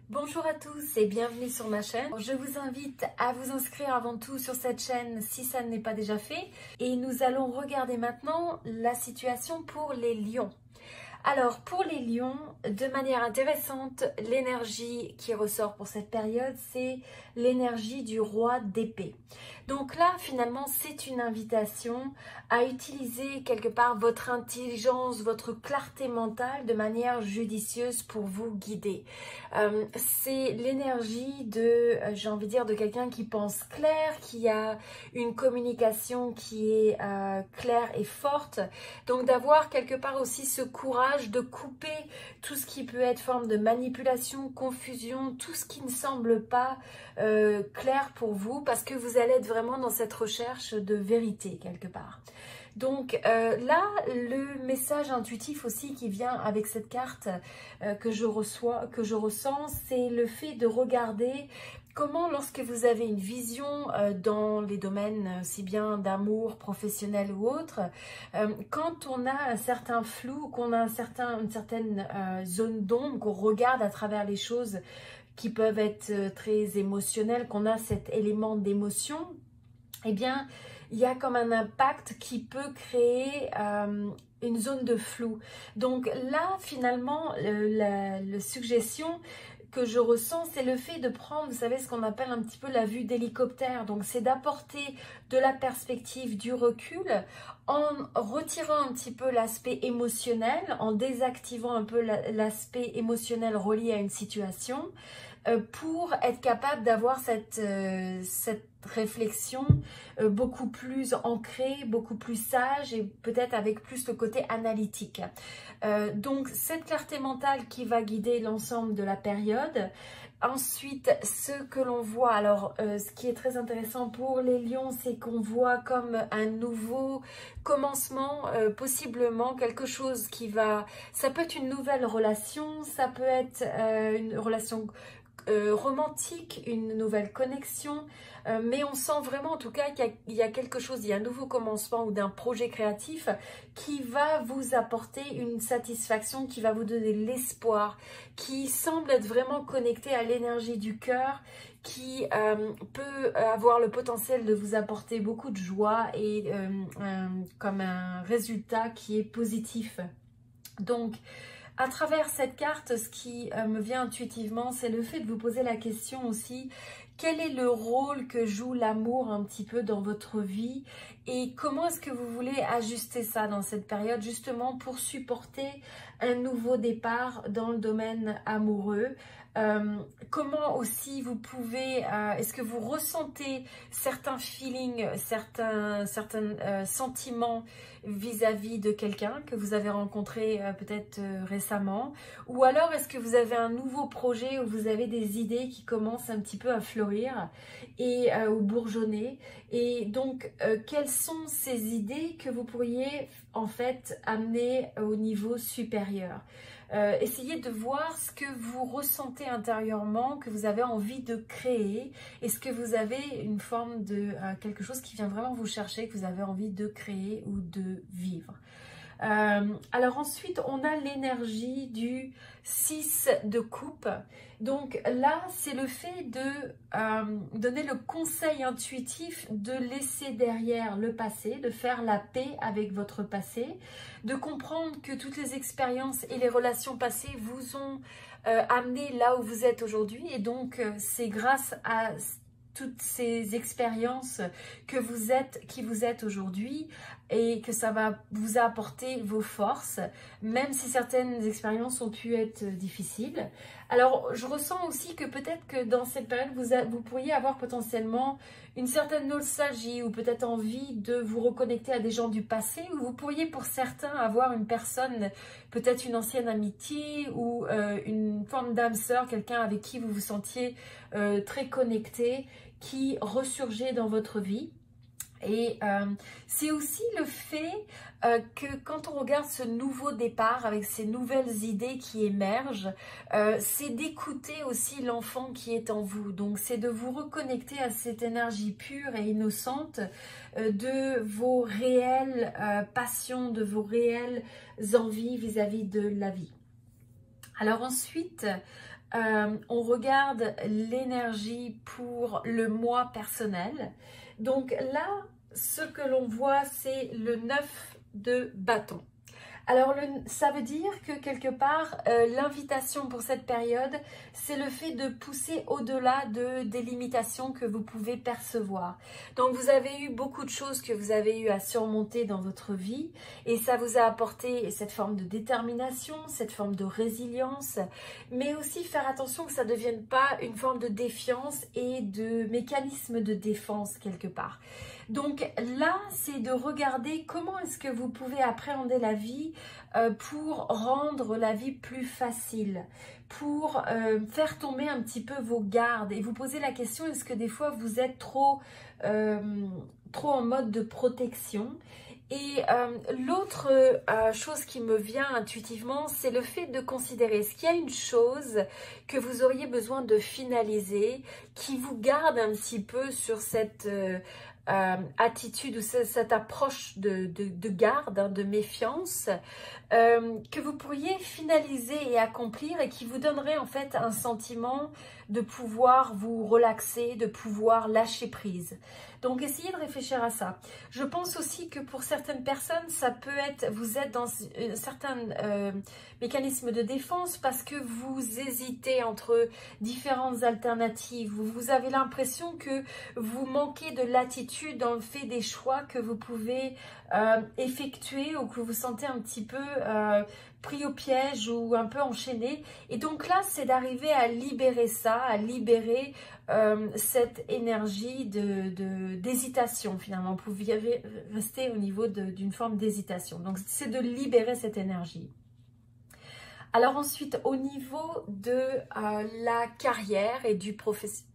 Bonjour à tous et bienvenue sur ma chaîne. Je vous invite à vous inscrire avant tout sur cette chaîne si ça ne l'est pas déjà fait. Et nous allons regarder maintenant la situation pour les lions. Alors pour les lions, de manière intéressante, l'énergie qui ressort pour cette période, c'est l'énergie du roi d'épée. Donc là, finalement, c'est une invitation à utiliser quelque part votre intelligence, votre clarté mentale de manière judicieuse pour vous guider. C'est l'énergie de, j'ai envie de dire, de quelqu'un qui pense clair, qui a une communication qui est claire et forte. Donc d'avoir quelque part aussi ce courage de couper tout ce qui peut être forme de manipulation, confusion, tout ce qui ne semble pas clair pour vous, parce que vous allez être vraiment dans cette recherche de vérité quelque part. Donc là, le message intuitif aussi qui vient avec cette carte que je ressens, c'est le fait de regarder comment, lorsque vous avez une vision dans les domaines si bien d'amour, professionnel ou autre, quand on a un certain flou, qu'on a une certaine zone d'ombre, qu'on regarde à travers les choses qui peuvent être très émotionnelles, qu'on a cet élément d'émotion, eh bien, il y a comme un impact qui peut créer une zone de flou. Donc là, finalement, la suggestion que je ressens, c'est le fait de prendre, vous savez, ce qu'on appelle un petit peu la vue d'hélicoptère. Donc, c'est d'apporter de la perspective, du recul, en retirant un petit peu l'aspect émotionnel, en désactivant un peu l'aspect émotionnel relié à une situation, pour être capable d'avoir cette réflexion beaucoup plus ancrée, beaucoup plus sage et peut-être avec plus le côté analytique. Donc cette clarté mentale qui va guider l'ensemble de la période. Ensuite, ce que l'on voit, alors ce qui est très intéressant pour les lions, c'est qu'on voit comme un nouveau commencement, possiblement quelque chose qui va, ça peut être une nouvelle relation, ça peut être une relation romantique, une nouvelle connexion, mais on sent vraiment en tout cas qu'il y a quelque chose, il y a un nouveau commencement ou d'un projet créatif qui va vous apporter une satisfaction, qui va vous donner l'espoir, qui semble être vraiment connecté à l'énergie du cœur, qui peut avoir le potentiel de vous apporter beaucoup de joie et comme un résultat qui est positif. Donc, à travers cette carte, ce qui me vient intuitivement, c'est le fait de vous poser la question aussi, quel est le rôle que joue l'amour un petit peu dans votre vie et comment est-ce que vous voulez ajuster ça dans cette période justement pour supporter un nouveau départ dans le domaine amoureux. Comment aussi vous pouvez, est-ce que vous ressentez certains feelings, certains sentiments vis-à-vis de quelqu'un que vous avez rencontré peut-être récemment, ou alors est-ce que vous avez un nouveau projet où vous avez des idées qui commencent un petit peu à fleurir et ou bourgeonner, et donc quelles sont ces idées que vous pourriez en fait amener au niveau supérieur. Essayez de voir ce que vous ressentez intérieurement, que vous avez envie de créer. Est-ce que vous avez une forme de quelque chose qui vient vraiment vous chercher, que vous avez envie de créer ou de vivre. Alors ensuite, on a l'énergie du 6 de coupe. Donc là, c'est le fait de donner le conseil intuitif de laisser derrière le passé, de faire la paix avec votre passé, de comprendre que toutes les expériences et les relations passées vous ont amené là où vous êtes aujourd'hui. Et donc, c'est grâce à toutes ces expériences que qui vous êtes aujourd'hui, et que ça va vous apporter vos forces, même si certaines expériences ont pu être difficiles. Alors, je ressens aussi que peut-être que dans cette période, vous pourriez avoir potentiellement une certaine nostalgie ou peut-être envie de vous reconnecter à des gens du passé, ou vous pourriez pour certains avoir une personne, peut-être une ancienne amitié ou une forme d'âme sœur, quelqu'un avec qui vous vous sentiez très connecté, qui ressurgeait dans votre vie. Et c'est aussi le fait que quand on regarde ce nouveau départ avec ces nouvelles idées qui émergent, c'est d'écouter aussi l'enfant qui est en vous. Donc c'est de vous reconnecter à cette énergie pure et innocente de vos réelles passions, de vos réelles envies vis-à-vis de la vie. Alors ensuite, on regarde l'énergie pour le mois personnel. Donc là, ce que l'on voit, c'est le 9 de bâton. Alors, ça veut dire que quelque part, l'invitation pour cette période, c'est le fait de pousser au-delà des limitations que vous pouvez percevoir. Donc, vous avez eu beaucoup de choses que vous avez eu à surmonter dans votre vie et ça vous a apporté cette forme de détermination, cette forme de résilience, mais aussi faire attention que ça ne devienne pas une forme de défiance et de mécanisme de défense quelque part. Donc là, c'est de regarder comment est-ce que vous pouvez appréhender la vie pour rendre la vie plus facile, pour faire tomber un petit peu vos gardes et vous poser la question, est-ce que des fois vous êtes trop en mode de protection? Et l'autre chose qui me vient intuitivement, c'est le fait de considérer, est-ce qu'il y a une chose que vous auriez besoin de finaliser, qui vous garde un petit peu sur cette attitude ou cette approche de garde, hein, de méfiance, que vous pourriez finaliser et accomplir et qui vous donnerait en fait un sentiment de pouvoir vous relaxer, de pouvoir lâcher prise. Donc essayez de réfléchir à ça. Je pense aussi que pour certaines personnes, ça peut être, vous êtes dans certains mécanismes de défense parce que vous hésitez entre différentes alternatives. Vous avez l'impression que vous manquez de latitude dans le fait des choix que vous pouvez effectuer ou que vous sentez un petit peu pris au piège ou un peu enchaîné. Et donc là, c'est d'arriver à libérer ça, à libérer cette énergie d'hésitation finalement. Vous pouvez rester au niveau d'une forme d'hésitation. Donc c'est de libérer cette énergie. Alors ensuite, au niveau de la carrière et du professionnel,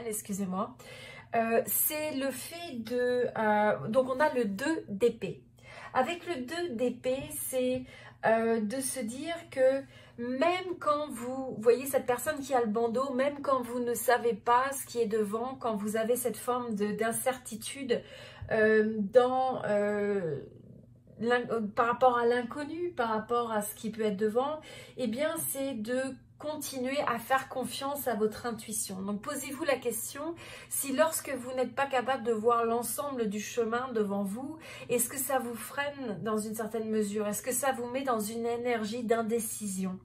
excusez-moi, c'est le fait de... donc on a le 2 d'épée. Avec le 2 d'épée, c'est de se dire que même quand vous voyez cette personne qui a le bandeau, même quand vous ne savez pas ce qui est devant, quand vous avez cette forme d'incertitude par rapport à l'inconnu, par rapport à ce qui peut être devant, eh bien c'est de continuer à faire confiance à votre intuition. Donc posez-vous la question, si lorsque vous n'êtes pas capable de voir l'ensemble du chemin devant vous, est-ce que ça vous freine dans une certaine mesure? Est-ce que ça vous met dans une énergie d'indécision?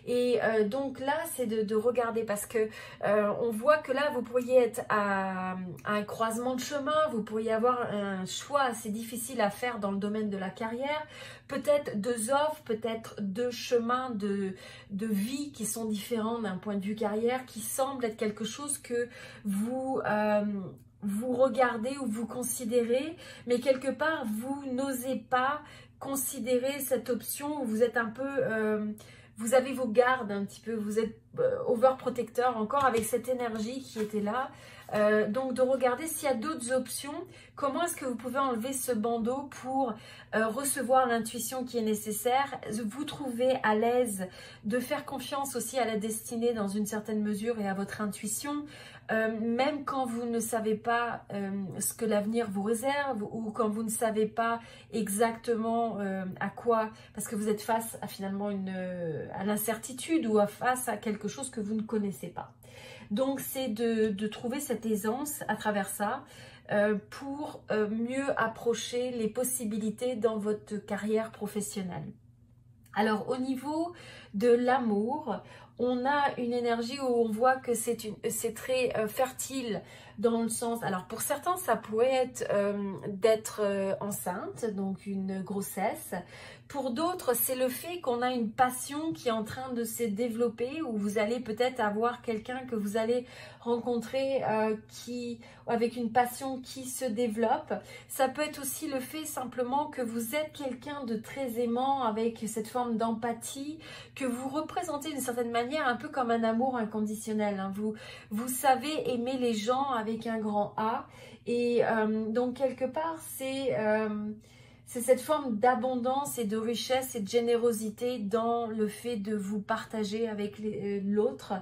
Et donc là, c'est de regarder parce que on voit que là, vous pourriez être à un croisement de chemin, vous pourriez avoir un choix assez difficile à faire dans le domaine de la carrière, peut-être 2 offres, peut-être 2 chemins de vie qui sont différents d'un point de vue carrière, qui semblent être quelque chose que vous regardez ou vous considérez, mais quelque part, vous n'osez pas considérer cette option où vous êtes un peu... vous avez vos gardes un petit peu, vous êtes overprotecteur encore avec cette énergie qui était là. Donc de regarder s'il y a d'autres options, comment est-ce que vous pouvez enlever ce bandeau pour recevoir l'intuition qui est nécessaire, vous trouver à l'aise, de faire confiance aussi à la destinée dans une certaine mesure et à votre intuition, même quand vous ne savez pas ce que l'avenir vous réserve ou quand vous ne savez pas exactement à quoi, parce que vous êtes face à finalement à l'incertitude ou face à quelque chose que vous ne connaissez pas. Donc c'est de trouver cette aisance à travers ça pour mieux approcher les possibilités dans votre carrière professionnelle. Alors au niveau de l'amour, on a une énergie où on voit que c'est très fertile dans le sens, alors pour certains ça pourrait être d'être enceinte, donc une grossesse. Pour d'autres c'est le fait qu'on a une passion qui est en train de se développer, où vous allez peut-être avoir quelqu'un que vous allez rencontrer avec une passion qui se développe. Ça peut être aussi le fait simplement que vous êtes quelqu'un de très aimant avec cette forme d'empathie, que vous représentez d'une certaine manière un peu comme un amour inconditionnel, hein. Vous savez aimer les gens avec un grand A et donc quelque part c'est cette forme d'abondance et de richesse et de générosité dans le fait de vous partager avec l'autre.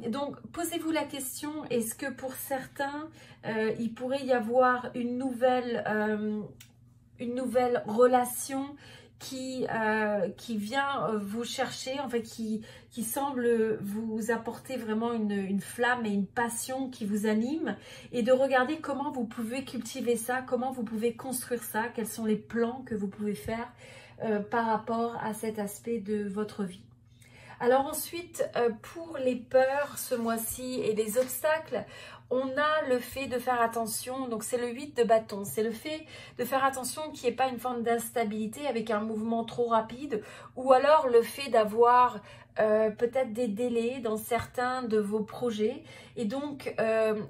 Donc posez-vous la question, est-ce que pour certains il pourrait y avoir une nouvelle relation qui vient vous chercher, en fait, qui semble vous apporter vraiment une flamme et une passion qui vous anime, et de regarder comment vous pouvez cultiver ça, comment vous pouvez construire ça, quels sont les plans que vous pouvez faire par rapport à cet aspect de votre vie. Alors ensuite, pour les peurs ce mois-ci et les obstacles, on a le fait de faire attention, donc c'est le 8 de bâton, c'est le fait de faire attention qu'il n'y ait pas une forme d'instabilité avec un mouvement trop rapide, ou alors le fait d'avoir peut-être des délais dans certains de vos projets. Et donc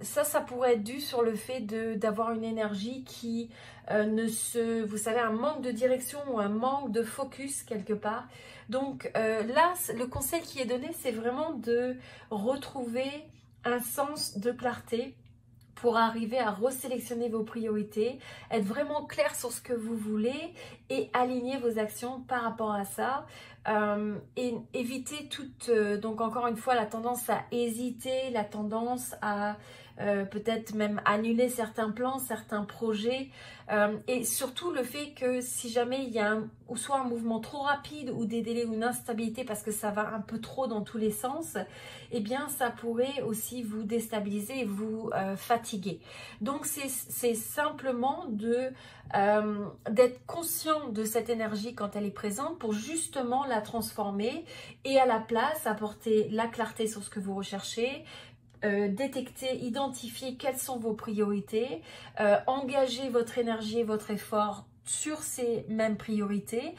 ça pourrait être dû sur le fait d'avoir une énergie qui vous savez, un manque de direction ou un manque de focus quelque part. Donc là, le conseil qui est donné, c'est vraiment de retrouver un sens de clarté pour arriver à resélectionner vos priorités, être vraiment clair sur ce que vous voulez et aligner vos actions par rapport à ça. Et éviter toute, donc encore une fois, la tendance à hésiter, la tendance à peut-être même annuler certains plans, certains projets, et surtout le fait que si jamais il y a ou soit un mouvement trop rapide ou des délais ou une instabilité parce que ça va un peu trop dans tous les sens, eh bien ça pourrait aussi vous déstabiliser et vous fatiguer. Donc c'est simplement d'être conscient de cette énergie quand elle est présente pour justement la transformer et à la place apporter la clarté sur ce que vous recherchez, détecter, identifier quelles sont vos priorités, engager votre énergie et votre effort sur ces mêmes priorités,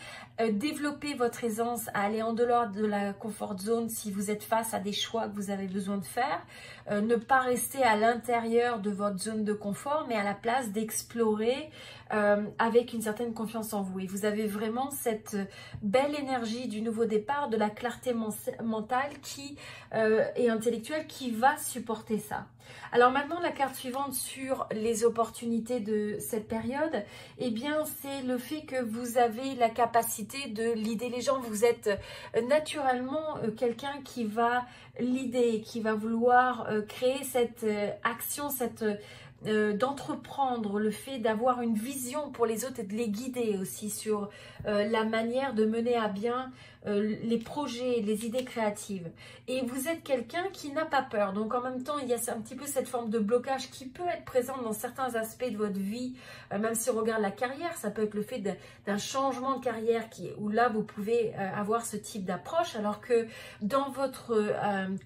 développer votre aisance à aller en dehors de la comfort zone si vous êtes face à des choix que vous avez besoin de faire, ne pas rester à l'intérieur de votre zone de confort, mais à la place d'explorer avec une certaine confiance en vous. Et vous avez vraiment cette belle énergie du nouveau départ, de la clarté mentale et intellectuelle qui va supporter ça. Alors maintenant, la carte suivante sur les opportunités de cette période, eh bien c'est le fait que vous avez la capacité de leader les gens. Vous êtes naturellement quelqu'un qui va leader, qui va vouloir créer cette action, d'entreprendre, le fait d'avoir une vision pour les autres et de les guider aussi sur la manière de mener à bien les projets, les idées créatives. Et vous êtes quelqu'un qui n'a pas peur. Donc en même temps, il y a un petit peu cette forme de blocage qui peut être présente dans certains aspects de votre vie, même si on regarde la carrière, ça peut être le fait d'un changement de carrière où là, vous pouvez avoir ce type d'approche, alors que dans votre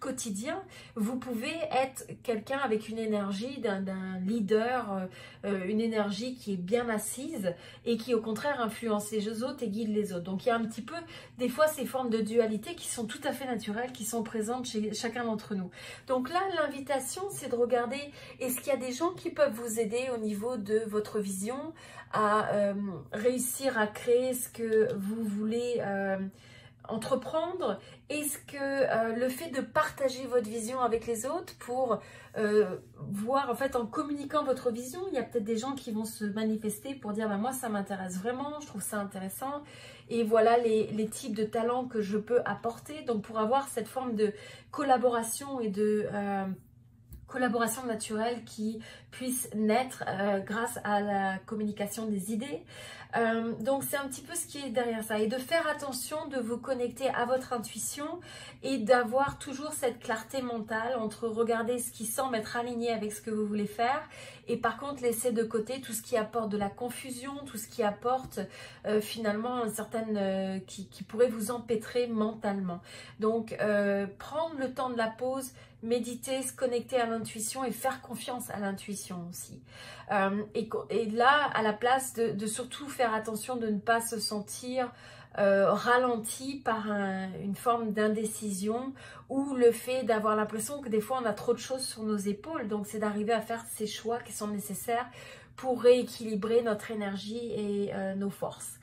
quotidien, vous pouvez être quelqu'un avec une énergie d'un leader, une énergie qui est bien assise et qui au contraire influence les autres et guide les autres. Donc il y a un petit peu des fois ces formes de dualité qui sont tout à fait naturelles, qui sont présentes chez chacun d'entre nous. Donc là, l'invitation, c'est de regarder est-ce qu'il y a des gens qui peuvent vous aider au niveau de votre vision à réussir à créer ce que vous voulez entreprendre. Est-ce que le fait de partager votre vision avec les autres pour voir, en fait, en communiquant votre vision, il y a peut-être des gens qui vont se manifester pour dire moi ça m'intéresse vraiment, je trouve ça intéressant et voilà les types de talents que je peux apporter. Donc pour avoir cette forme de collaboration et de collaboration naturelle qui puisse naître grâce à la communication des idées. Donc c'est un petit peu ce qui est derrière ça, et de faire attention de vous connecter à votre intuition et d'avoir toujours cette clarté mentale entre regarder ce qui semble être aligné avec ce que vous voulez faire et par contre laisser de côté tout ce qui apporte de la confusion, tout ce qui apporte finalement une certaine qui pourrait vous empêtrer mentalement. Donc prendre le temps de la pause, méditer, se connecter à l'intuition et faire confiance à l'intuition aussi. Et là, à la place de surtout faire attention de ne pas se sentir ralenti par une forme d'indécision ou le fait d'avoir l'impression que des fois on a trop de choses sur nos épaules. Donc c'est d'arriver à faire ces choix qui sont nécessaires pour rééquilibrer notre énergie et nos forces.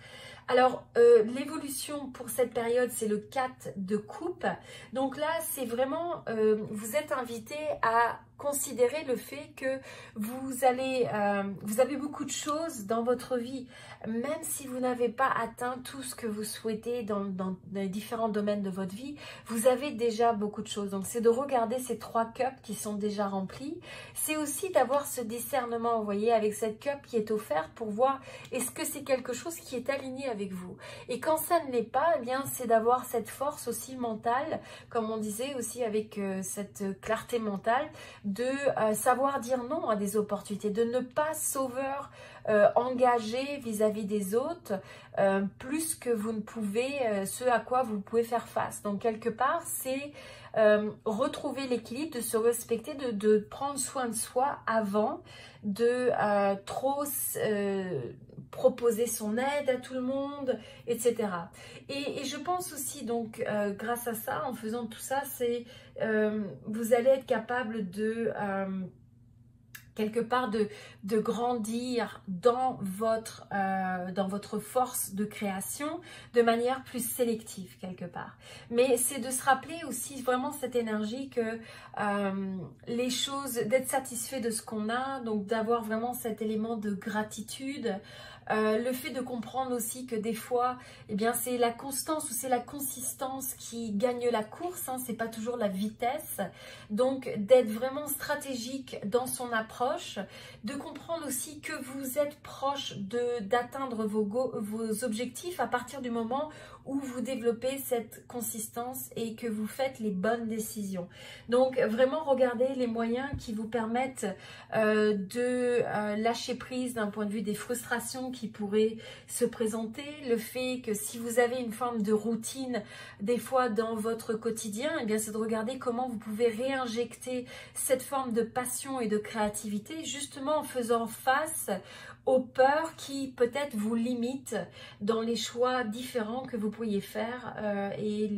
Alors, l'évolution pour cette période, c'est le 4 de coupe. Donc là, c'est vraiment, vous êtes invité à considérez le fait que vous avez beaucoup de choses dans votre vie, même si vous n'avez pas atteint tout ce que vous souhaitez dans les différents domaines de votre vie, vous avez déjà beaucoup de choses. Donc c'est de regarder ces 3 cups qui sont déjà remplis. C'est aussi d'avoir ce discernement, vous voyez, avec cette cup qui est offerte pour voir est-ce que c'est quelque chose qui est aligné avec vous. Et quand ça ne l'est pas, eh bien c'est d'avoir cette force aussi mentale, comme on disait aussi avec cette clarté mentale, de savoir dire non à des opportunités, de ne pas sauveur engagé vis-à-vis des autres, plus que vous ne pouvez, ce à quoi vous pouvez faire face. Donc quelque part, c'est retrouver l'équilibre, de se respecter, de prendre soin de soi avant de trop proposer son aide à tout le monde, etc. Et je pense aussi, donc, grâce à ça, en faisant tout ça, c'est vous allez être capable de quelque part de grandir dans votre force de création de manière plus sélective quelque part. Mais c'est de se rappeler aussi vraiment cette énergie que les choses, d'être satisfait de ce qu'on a, donc d'avoir vraiment cet élément de gratitude. Le fait de comprendre aussi que des fois, eh bien, c'est la constance ou c'est la consistance qui gagne la course, hein, c'est pas toujours la vitesse. Donc, d'être vraiment stratégique dans son approche, de comprendre aussi que vous êtes proche d'atteindre vos objectifs à partir du moment où vous développez cette consistance et que vous faites les bonnes décisions. Donc, vraiment regarder les moyens qui vous permettent de lâcher prise d'un point de vue des frustrations qui pourraient se présenter. Le fait que si vous avez une forme de routine, des fois dans votre quotidien, eh bien c'est de regarder comment vous pouvez réinjecter cette forme de passion et de créativité, justement en faisant face aux peurs qui peut-être vous limitent dans les choix différents que vous pourriez faire et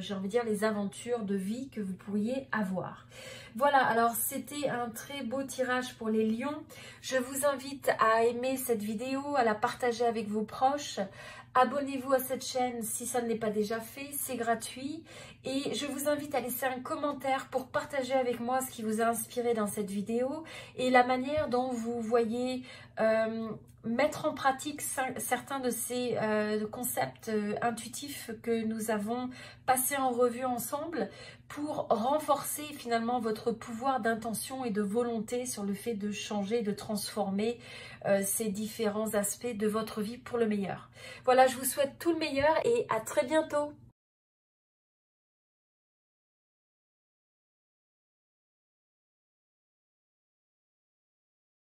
j'ai envie de dire les aventures de vie que vous pourriez avoir. Voilà, alors c'était un très beau tirage pour les lions. Je vous invite à aimer cette vidéo, à la partager avec vos proches. Abonnez-vous à cette chaîne si ça ne l'est pas déjà fait, c'est gratuit. Et je vous invite à laisser un commentaire pour partager avec moi ce qui vous a inspiré dans cette vidéo et la manière dont vous voyez mettre en pratique certains de ces concepts intuitifs que nous avons passés en revue ensemble pour renforcer finalement votre pouvoir d'intention et de volonté sur le fait de changer, de transformer ces différents aspects de votre vie pour le meilleur. Voilà, je vous souhaite tout le meilleur et à très bientôt.